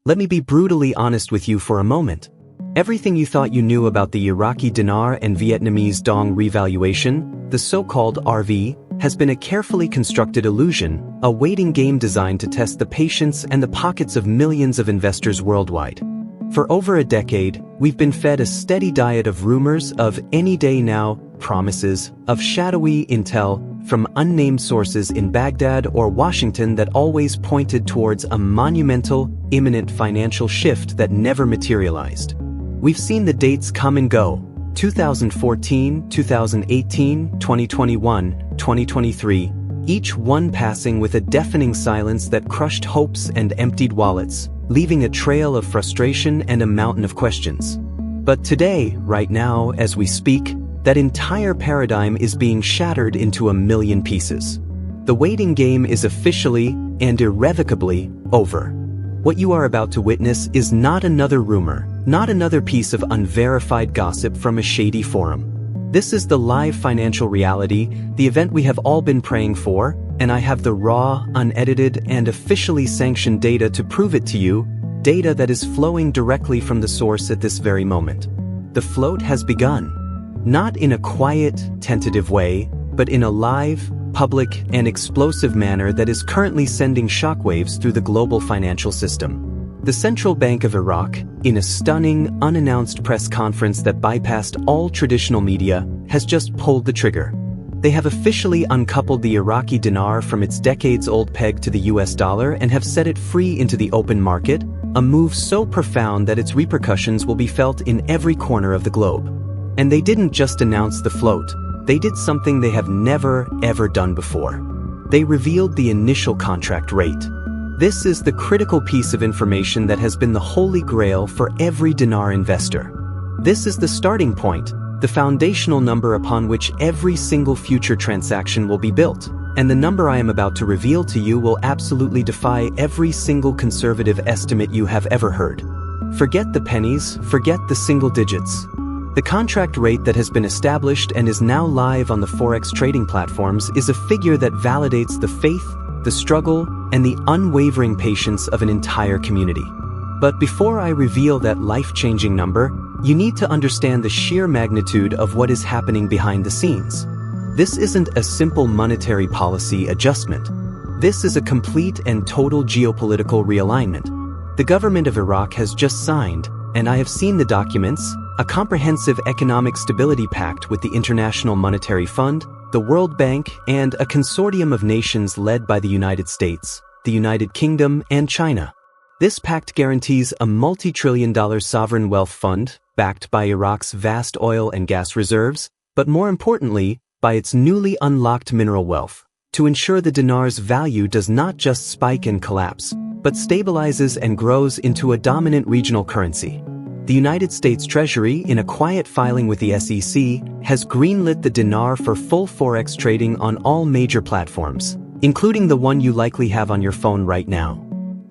Let me be brutally honest with you for a moment. Everything you thought you knew about the Iraqi dinar and Vietnamese dong revaluation, the so-called RV, has been a carefully constructed illusion, a waiting game designed to test the patience and the pockets of millions of investors worldwide. For over a decade, we've been fed a steady diet of rumors, of any day now promises, of shadowy intel from unnamed sources in Baghdad or Washington that always pointed towards a monumental, imminent financial shift that never materialized. We've seen the dates come and go: 2014, 2018, 2021, 2023, each one passing with a deafening silence that crushed hopes and emptied wallets, leaving a trail of frustration and a mountain of questions. But today, right now, as we speak, that entire paradigm is being shattered into a million pieces. The waiting game is officially and irrevocably over. What you are about to witness is not another rumor, not another piece of unverified gossip from a shady forum. This is the live financial reality, the event we have all been praying for, and I have the raw, unedited, and officially sanctioned data to prove it to you, data that is flowing directly from the source at this very moment. The float has begun. Not in a quiet, tentative way, but in a live, public, and explosive manner that is currently sending shockwaves through the global financial system. The Central Bank of Iraq, in a stunning, unannounced press conference that bypassed all traditional media, has just pulled the trigger. They have officially uncoupled the Iraqi dinar from its decades-old peg to the US dollar and have set it free into the open market, a move so profound that its repercussions will be felt in every corner of the globe. And they didn't just announce the float, they did something they have never, ever done before. They revealed the initial contract rate. This is the critical piece of information that has been the holy grail for every dinar investor. This is the starting point, the foundational number upon which every single future transaction will be built. And the number I am about to reveal to you will absolutely defy every single conservative estimate you have ever heard. Forget the pennies, forget the single digits. The contract rate that has been established and is now live on the Forex trading platforms is a figure that validates the faith, the struggle, and the unwavering patience of an entire community. But before I reveal that life-changing number, you need to understand the sheer magnitude of what is happening behind the scenes. This isn't a simple monetary policy adjustment. This is a complete and total geopolitical realignment. The government of Iraq has just signed, and I have seen the documents, a comprehensive economic stability pact with the International Monetary Fund, the World Bank, and a consortium of nations led by the United States, the United Kingdom, and China. This pact guarantees a multi-trillion-dollar sovereign wealth fund, backed by Iraq's vast oil and gas reserves, but more importantly, by its newly unlocked mineral wealth, to ensure the dinar's value does not just spike and collapse, but stabilizes and grows into a dominant regional currency. The United States Treasury, in a quiet filing with the SEC, has greenlit the dinar for full Forex trading on all major platforms, including the one you likely have on your phone right now.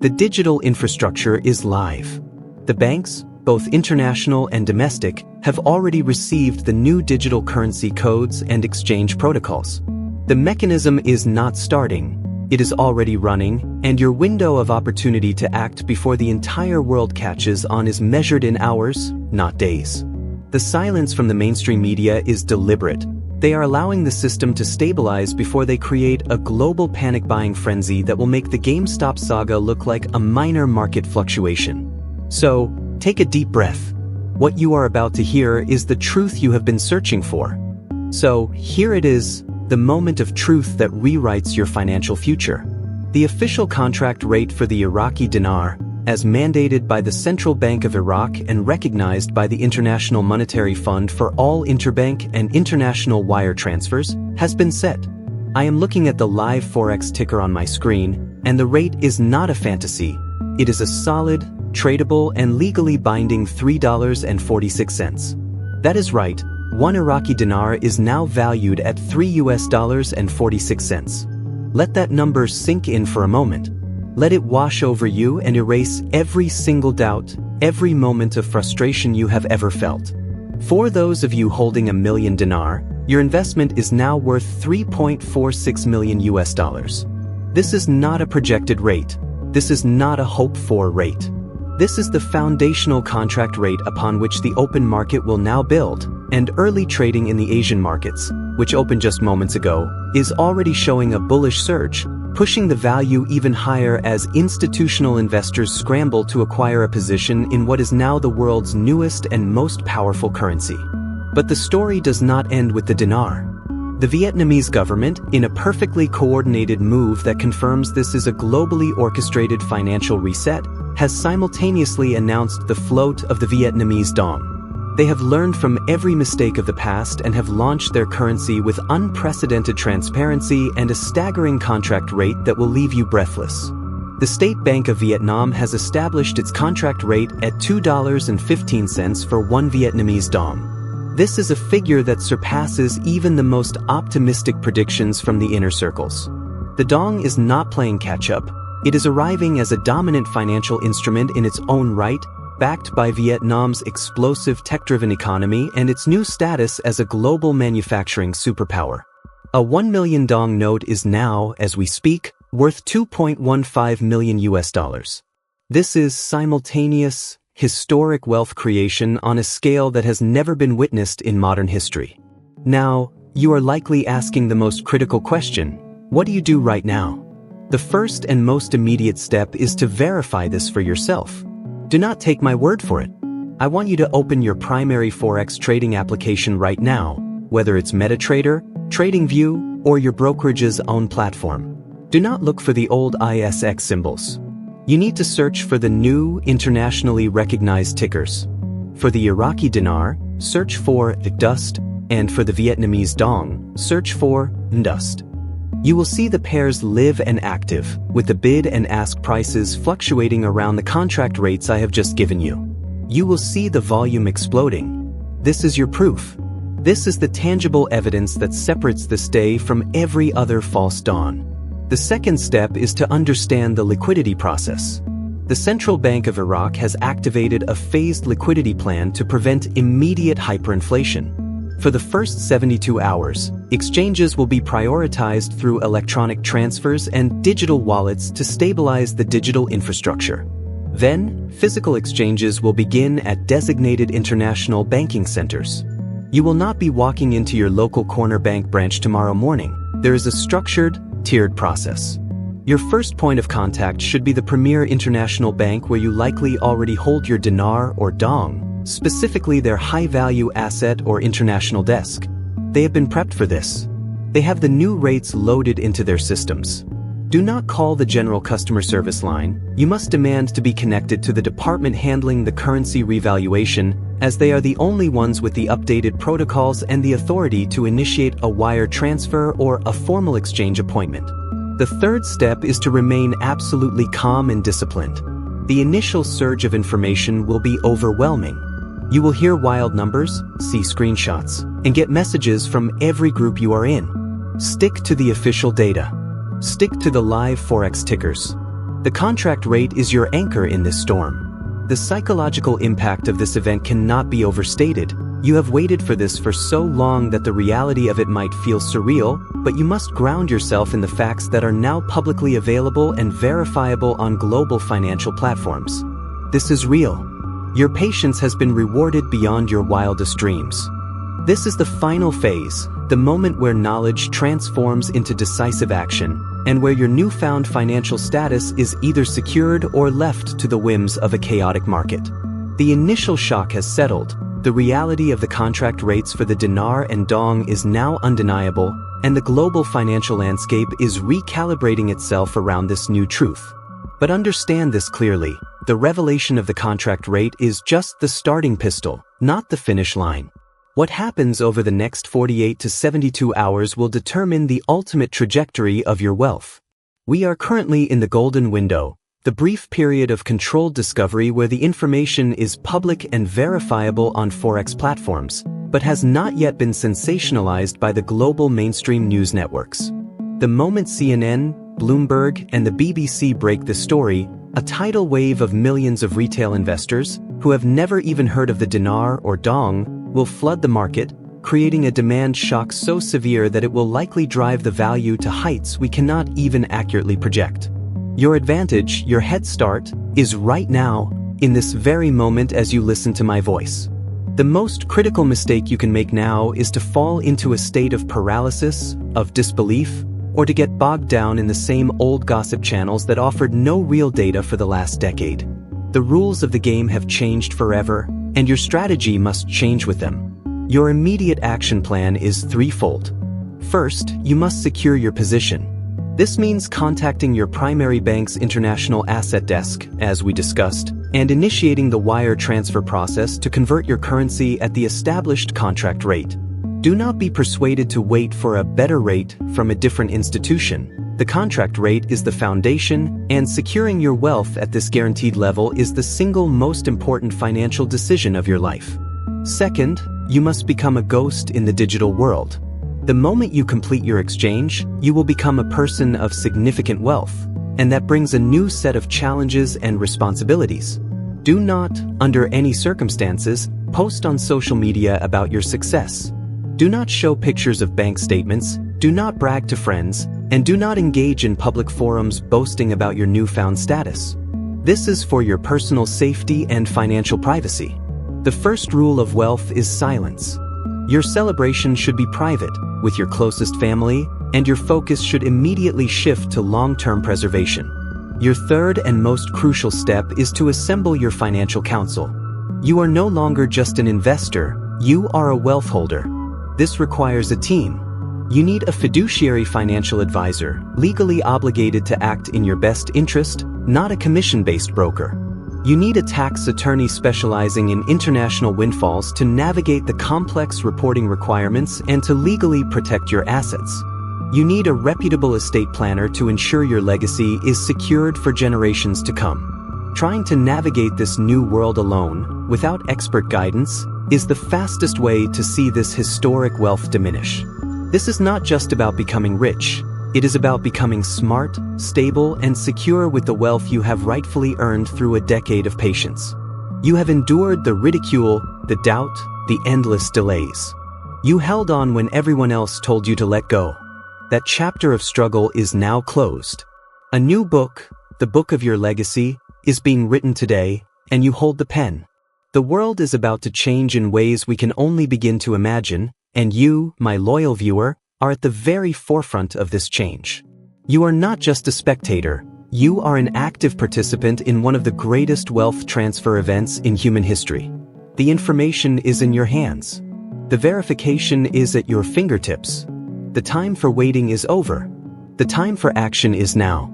The digital infrastructure is live. The banks, both international and domestic, have already received the new digital currency codes and exchange protocols. The mechanism is not starting. It is already running, and your window of opportunity to act before the entire world catches on is measured in hours, not days. The silence from the mainstream media is deliberate. They are allowing the system to stabilize before they create a global panic-buying frenzy that will make the GameStop saga look like a minor market fluctuation. So, take a deep breath. What you are about to hear is the truth you have been searching for. So, here it is, the moment of truth that rewrites your financial future. The official contract rate for the Iraqi dinar, as mandated by the Central Bank of Iraq and recognized by the International Monetary Fund for all interbank and international wire transfers, has been set. I am looking at the live Forex ticker on my screen, and the rate is not a fantasy. It is a solid, tradable, and legally binding $3.46. That is right. One Iraqi dinar is now valued at $3.46. Let that number sink in for a moment. Let it wash over you and erase every single doubt, every moment of frustration you have ever felt. For those of you holding $1 million dinar, your investment is now worth $3.46 million. This is not a projected rate. This is not a hoped-for rate. This is the foundational contract rate upon which the open market will now build, and early trading in the Asian markets, which opened just moments ago, is already showing a bullish surge, pushing the value even higher as institutional investors scramble to acquire a position in what is now the world's newest and most powerful currency. But the story does not end with the dinar. The Vietnamese government, in a perfectly coordinated move that confirms this is a globally orchestrated financial reset, has simultaneously announced the float of the Vietnamese dong. They have learned from every mistake of the past and have launched their currency with unprecedented transparency and a staggering contract rate that will leave you breathless. The State Bank of Vietnam has established its contract rate at $2.15 for 1 Vietnamese dong. This is a figure that surpasses even the most optimistic predictions from the inner circles. The dong is not playing catch-up. It is arriving as a dominant financial instrument in its own right, backed by Vietnam's explosive tech-driven economy and its new status as a global manufacturing superpower. A 1 million dong note is now, as we speak, worth $2.15 million US. This is simultaneous, historic wealth creation on a scale that has never been witnessed in modern history. Now, you are likely asking the most critical question: what do you do right now? The first and most immediate step is to verify this for yourself. Do not take my word for it. I want you to open your primary Forex trading application right now, whether it's MetaTrader, TradingView, or your brokerage's own platform. Do not look for the old ISX symbols. You need to search for the new, internationally recognized tickers. For the Iraqi Dinar, search for DUST, and for the Vietnamese dong, search for NDUST. You will see the pairs live and active, with the bid and ask prices fluctuating around the contract rates I have just given you. You will see the volume exploding. This is your proof. This is the tangible evidence that separates this day from every other false dawn. The second step is to understand the liquidity process. The Central Bank of Iraq has activated a phased liquidity plan to prevent immediate hyperinflation. For the first 72 hours, exchanges will be prioritized through electronic transfers and digital wallets to stabilize the digital infrastructure. Then, physical exchanges will begin at designated international banking centers. You will not be walking into your local corner bank branch tomorrow morning. There is a structured, tiered process. Your first point of contact should be the premier international bank where you likely already hold your dinar or dong, specifically their high-value asset or international desk. They have been prepped for this. They have the new rates loaded into their systems. Do not call the general customer service line. You must demand to be connected to the department handling the currency revaluation, as they are the only ones with the updated protocols and the authority to initiate a wire transfer or a formal exchange appointment. The third step is to remain absolutely calm and disciplined. The initial surge of information will be overwhelming. You will hear wild numbers, see screenshots, and get messages from every group you are in. Stick to the official data. Stick to the live Forex tickers. The contract rate is your anchor in this storm. The psychological impact of this event cannot be overstated. You have waited for this for so long that the reality of it might feel surreal, but you must ground yourself in the facts that are now publicly available and verifiable on global financial platforms. This is real. Your patience has been rewarded beyond your wildest dreams. This is the final phase, the moment where knowledge transforms into decisive action, and where your newfound financial status is either secured or left to the whims of a chaotic market. The initial shock has settled. The reality of the contract rates for the dinar and dong is now undeniable, and the global financial landscape is recalibrating itself around this new truth. But understand this clearly. The revelation of the contract rate is just the starting pistol, not the finish line. What happens over the next 48 to 72 hours will determine the ultimate trajectory of your wealth. We are currently in the golden window, the brief period of controlled discovery where the information is public and verifiable on Forex platforms, but has not yet been sensationalized by the global mainstream news networks. The moment CNN, Bloomberg, and the BBC break the story, a tidal wave of millions of retail investors, who have never even heard of the dinar or dong, will flood the market, creating a demand shock so severe that it will likely drive the value to heights we cannot even accurately project. Your advantage, your head start, is right now, in this very moment as you listen to my voice. The most critical mistake you can make now is to fall into a state of paralysis, of disbelief, or to get bogged down in the same old gossip channels that offered no real data for the last decade. The rules of the game have changed forever, and your strategy must change with them. Your immediate action plan is threefold. First, you must secure your position. This means contacting your primary bank's international asset desk, as we discussed, and initiating the wire transfer process to convert your currency at the established contract rate. Do not be persuaded to wait for a better rate from a different institution. The contract rate is the foundation, and securing your wealth at this guaranteed level is the single most important financial decision of your life. Second, you must become a ghost in the digital world. The moment you complete your exchange, you will become a person of significant wealth, and that brings a new set of challenges and responsibilities. Do not, under any circumstances, post on social media about your success. Do not show pictures of bank statements, do not brag to friends, and do not engage in public forums boasting about your newfound status. This is for your personal safety and financial privacy. The first rule of wealth is silence. Your celebration should be private, with your closest family, and your focus should immediately shift to long-term preservation. Your third and most crucial step is to assemble your financial council. You are no longer just an investor, you are a wealth holder. This requires a team. You need a fiduciary financial advisor, legally obligated to act in your best interest, not a commission-based broker. You need a tax attorney specializing in international windfalls to navigate the complex reporting requirements and to legally protect your assets. You need a reputable estate planner to ensure your legacy is secured for generations to come. Trying to navigate this new world alone, without expert guidance, is the fastest way to see this historic wealth diminish. This is not just about becoming rich. It is about becoming smart, stable, and secure with the wealth you have rightfully earned through a decade of patience. You have endured the ridicule, the doubt, the endless delays. You held on when everyone else told you to let go. That chapter of struggle is now closed. A new book, the book of your legacy, is being written today, and you hold the pen. The world is about to change in ways we can only begin to imagine, and you, my loyal viewer, are at the very forefront of this change. You are not just a spectator, you are an active participant in one of the greatest wealth transfer events in human history. The information is in your hands. The verification is at your fingertips. The time for waiting is over. The time for action is now.